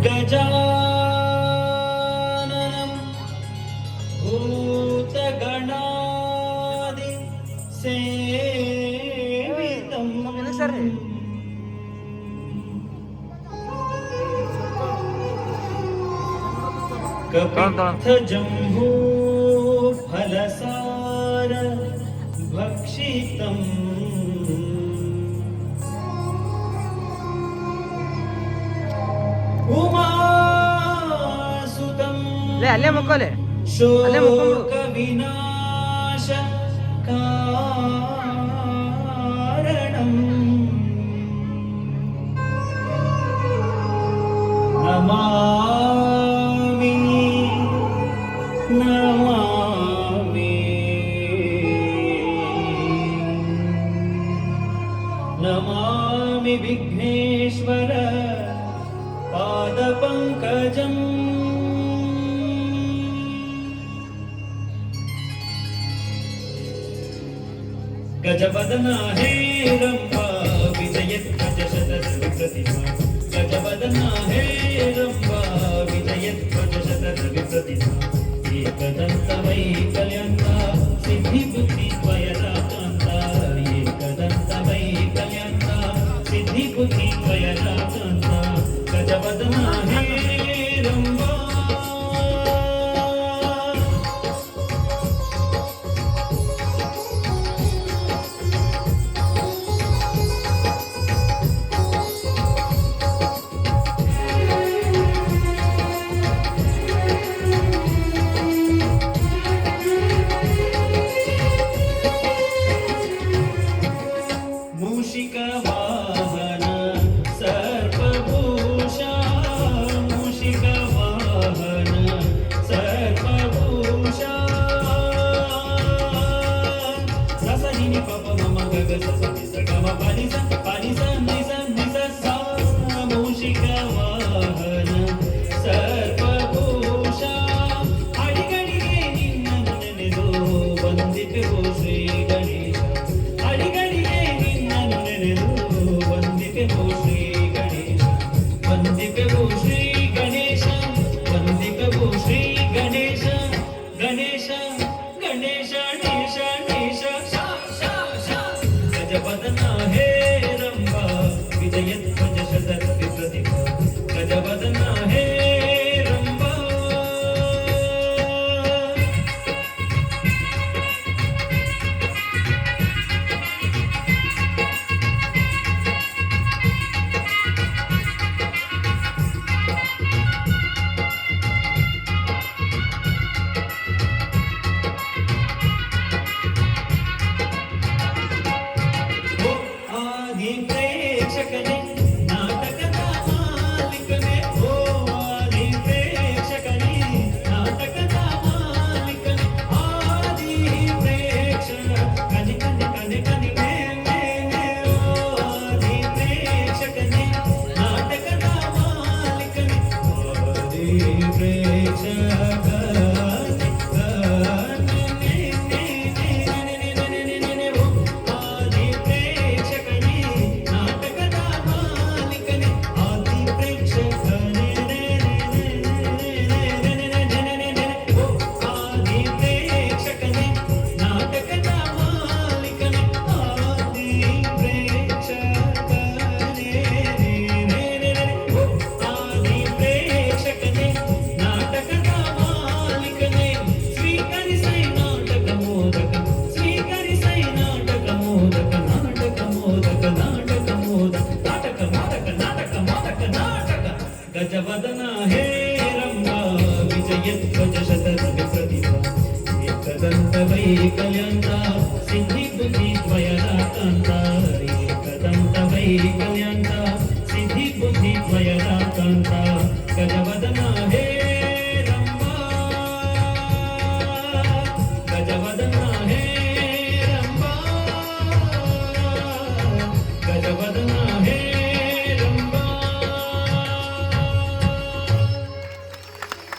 गजाननं भूतगणादि सेवितं कपित्थजम्बूफलसार भक्षितम् उमासुतं शोकविनाश कारणम् नमामि नमामि नमामि विघ्नेश्वर पादपङ्कजम् गजवदना हे रम्भा विजयध्वजशतद्रुप्रतिमा गजवदना हे रम्भा विजयध्वजशतद्रुप्रतिमा एकदन्तवैकल्यन्ता सिद्धिबुद्धिद्वयदाकान्ता एकदन्तवैकल्यन्ता सिद्धिबुद्धिद्वयदाकान्ता गजवदना हे रम्भा मूषिकवाहन सर्पभूषा मूषिकवाहन सर्पभूषा ससनिनि पप मम गग ससनि सगम पानिस पानिस निस निस सा मूषिकवाहन सर्पभूषा अडिगडिगे निन्न ನೆನೆದು ವಂದಿಪೆವು ಶ್ರೀ ಗಣೇಶ ಅಡಿಗಡಿಗೆ ವಂದಿಪೆವು ಶ್ರೀ ಗಣೇಶ ವಂದಿಪೆವು ಶ್ರೀ ಗಣೇಶ ವಂದಿಪೆವು ಶ್ರೀ ಗಣೇಶ ಗಣೇಶ ಗಣೇಶ ನೇಶ ನೇಶ ಶಾ ಶಾ ಶಾ ಗಜವದನ ಹೇ ರಂಭಾ ವಿಜಯಧ್ವಜ ಶತದ್ವಿ ಪ್ರತಿಭಾ ಗಜವದನ ಹೇ ರಂಭಾ ಪ್ರೇಕ್ಷಕನೇ ನಾಟಕದ ಮಾಲೀಕನೇ ಓ ಆದಿ ಪ್ರೇಕ್ಷಕನೇ ನಾಟಕದ ಮಾಲೀಕನೇ ಆದಿ ಪ್ರೇಕ್ಷಕ ಕನಿ ಕನಿ ಕನಿ ಕನಿ ಮೇ ಮೇ ಮೇ ಓ ಆದಿ ಪ್ರೇಕ್ಷಕನೇ ನಾಟಕದ ಮಾಲೀಕನೇ ಆದಿ ಪ್ರೇಕ್ಷಕ गजवदना हे रम्भा विजयध्वज शतद्वि प्रतिभा एकदन्तवैकल्यन्ता सिद्धिबुद्धिद्वयदाकान्ता एकदन्तवैकल्यन्ता सिद्धिबुद्धिद्वयदाकान्ता गजवदना हे रम्भा गजवदना